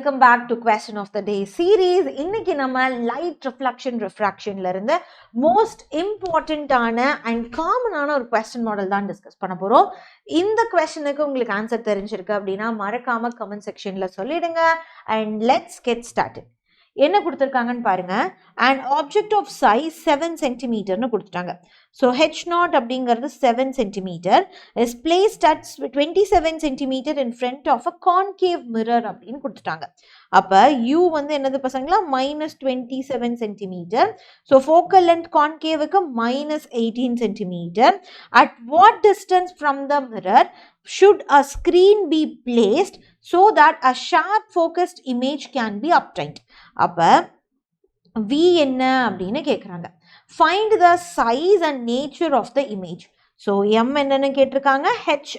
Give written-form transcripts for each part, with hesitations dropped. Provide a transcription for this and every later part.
welcome back to question of the day series. இன்னைக்கு நம்ம light reflection refractionல இருந்து most important ஆன and common ஆன ஒரு question model தான் டிஸ்கஸ் பண்ண போறோம். இந்த questionக்கு உங்களுக்கு ஆன்சர் தெரிஞ்சிருக்கு அப்படின்னா மறக்காம கமெண்ட் செக்ஷன்ல சொல்லிடுங்க and let's get started. என்ன கொடுத்திருக்காங்கன்னு பாருங்க. an object of size 7 cm னு கொடுத்துட்டாங்க. so h0 அப்படிங்கிறது 7 cm is placed at 27 cm in front of a concave mirror அப்படின்னு கொடுத்துட்டாங்க. அப்ப u வந்து என்னது பசங்களா -27 cm. so focal length concaveக்கு -18 cm. at what distance from the mirror should a screen be placed so that a sharp focused image can be obtained? அப்ப v என்ன அப்படின்னு கேக்குறாங்க. find the size and nature of the image. so m என்னன்னு கேட்டிருக்காங்க,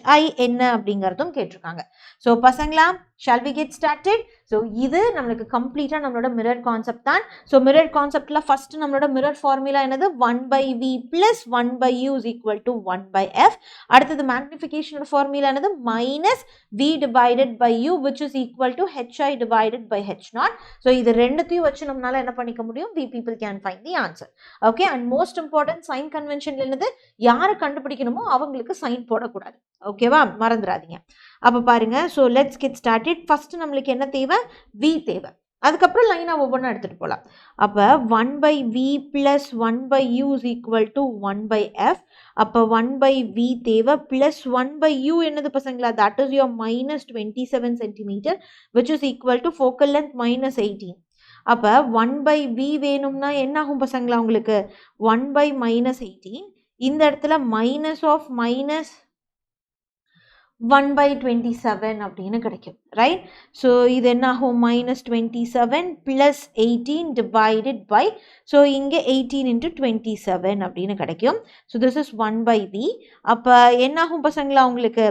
hi என்ன அப்படிங்கறதும் கேட்டிருக்காங்க. so பசங்களா shall we get started? so இது நமக்கு கம்ப்ளீட்டா நம்மளோட மிரர் கான்செப்ட் தான். so மிரர் கான்செப்ட்ல ஃபர்ஸ்ட் நம்மளோட மிரர் ஃபார்முலா என்னது 1/v plus 1/u is equal to 1/f. அடுத்தது மேக்னிஃபிகேஷனோட ஃபார்முலா என்னது -v divided by u which is equal to hi divided by h0. so இது ரெண்டுத்தையும் வச்சு நம்மளால என்ன பண்ணிக்க முடியும், we people can find the answer. okay, and most important sign convention என்னது, யாரை கண்டுபிடிக்கணுமோ அவங்களுக்கு சைன் போடக்கூடாது. ஓகேவா, மறந்துடாதீங்க. அப்ப பாருங்க, so let's get started. First நம்மளுக்கு என்ன தேவை, v தேவை. அதுக்கப்புறம் லைனா ஒவ்வொன்றா எடுத்துட்டு போலாம். அப்ப 1/v plus 1/u is equal to 1/f. அப்ப 1/v தேவை plus 1/u என்னது பசங்களா, that is your -27 cm which is equal to focal length -18. அப்ப 1/v வேணும்னா என்ன ஆகும் பசங்களா, உங்களுக்கு 1/-18 இந்த இடத்துல minus of -1/27 அப்படின்னு கிடைக்கும், ரைட்? ஸோ இது என்ன ஆகும், -27 plus 18 divided by, ஸோ இங்கே 18 into 27 அப்படின்னு கிடைக்கும். So this is 1/v. அப்போ என்ன ஆகும் பசங்களா உங்களுக்கு,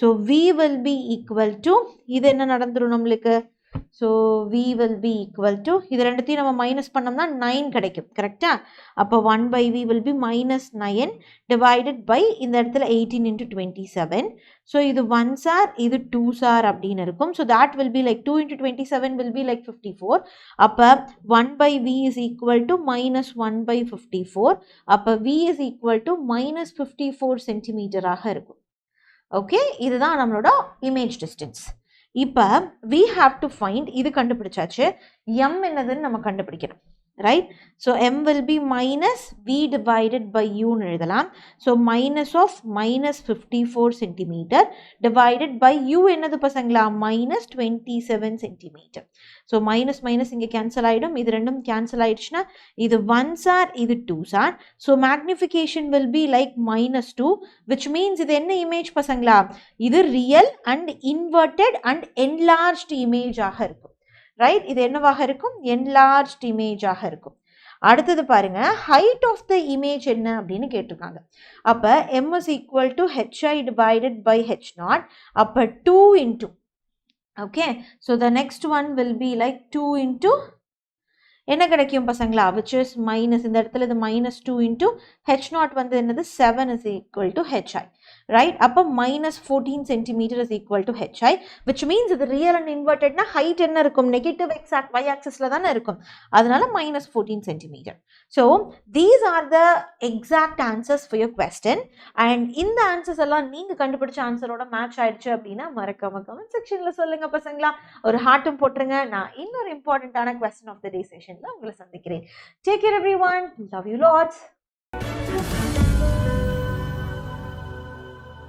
so v will be equal to, இது என்ன நடந்துரும் நம்மளுக்கு, so v will be equal to, இது ரெண்டுத்தையும் நம்ம மைனஸ் பண்ணோம்னா 9 கிடைக்கும், கரெக்டா? அப்போ 1/v will be -9 divided by இந்த இடத்துல 18 into 27. ஸோ இது 1s are, இது 2s are அப்படின்னு இருக்கும். So that will be like 2 into 27 will be like 54. அப்போ 1/v is equal to -1/54. அப்போ v is equal to -54 centimetre ஆக இருக்கும். ஓகே, இதுதான் நம்மளோட இமேஜ் டிஸ்டன்ஸ். இப்ப we have to find, இது கண்டுபிடிச்சாச்சு, m என்னதுன்னு நம்ம கண்டுபிடிக்கணும், right? so m will be -v divided by u ன்னு எழுதலாம். so minus of -54 cm divided by u என்னது பசங்களா, -27 cm. so minus minus இங்க கேன்சல் ஆயிடும், இது ரெண்டும் கேன்சல் ஆயிடுச்சுன்னா இது 1s are, இது 2s are. so magnification will be like -2 which means இது என்ன இமேஜ் பசங்களா, இது real and inverted and enlarged image ஆக இருக்கும், ரைட்? இது என்னவாக இருக்கும், enlarged image ஆக இருக்கும். அடுத்தது பாருங்க, height of the image என்ன அப்படின்னு கேட்டிருக்காங்க. அப்ப m is equal to hi divided by h0. அப்ப 2 into, okay, so the next one will be like 2 into என்ன கிடைக்கும் பசங்களா, which is minus, இந்த இடத்துல இது -2 into h0 வந்து என்னது 7 is equal to hi, right? அப்ப -14 cm is equal to hi, which means இது real and inverted னா height என்ன இருக்கும், negative y axisல தானே இருக்கும், அதனால -14 cm. so these are the exact answers for your question. and இந்த answers எல்லாம் நீங்க கண்டுபிடிச்ச ஆன்சரோட மேட்ச் ஆயிடுச்சு அப்படின்னா மறக்காம கமெண்ட் செக்ஷன்ல சொல்லுங்க பசங்களா, ஒரு ஹார்ட்டும் போட்டுருங்க. நான் இன்னொரு இம்பார்ட்டன்டான question of the day session உங்களை சந்திக்கிறேன். Take care everyone. Love you lots.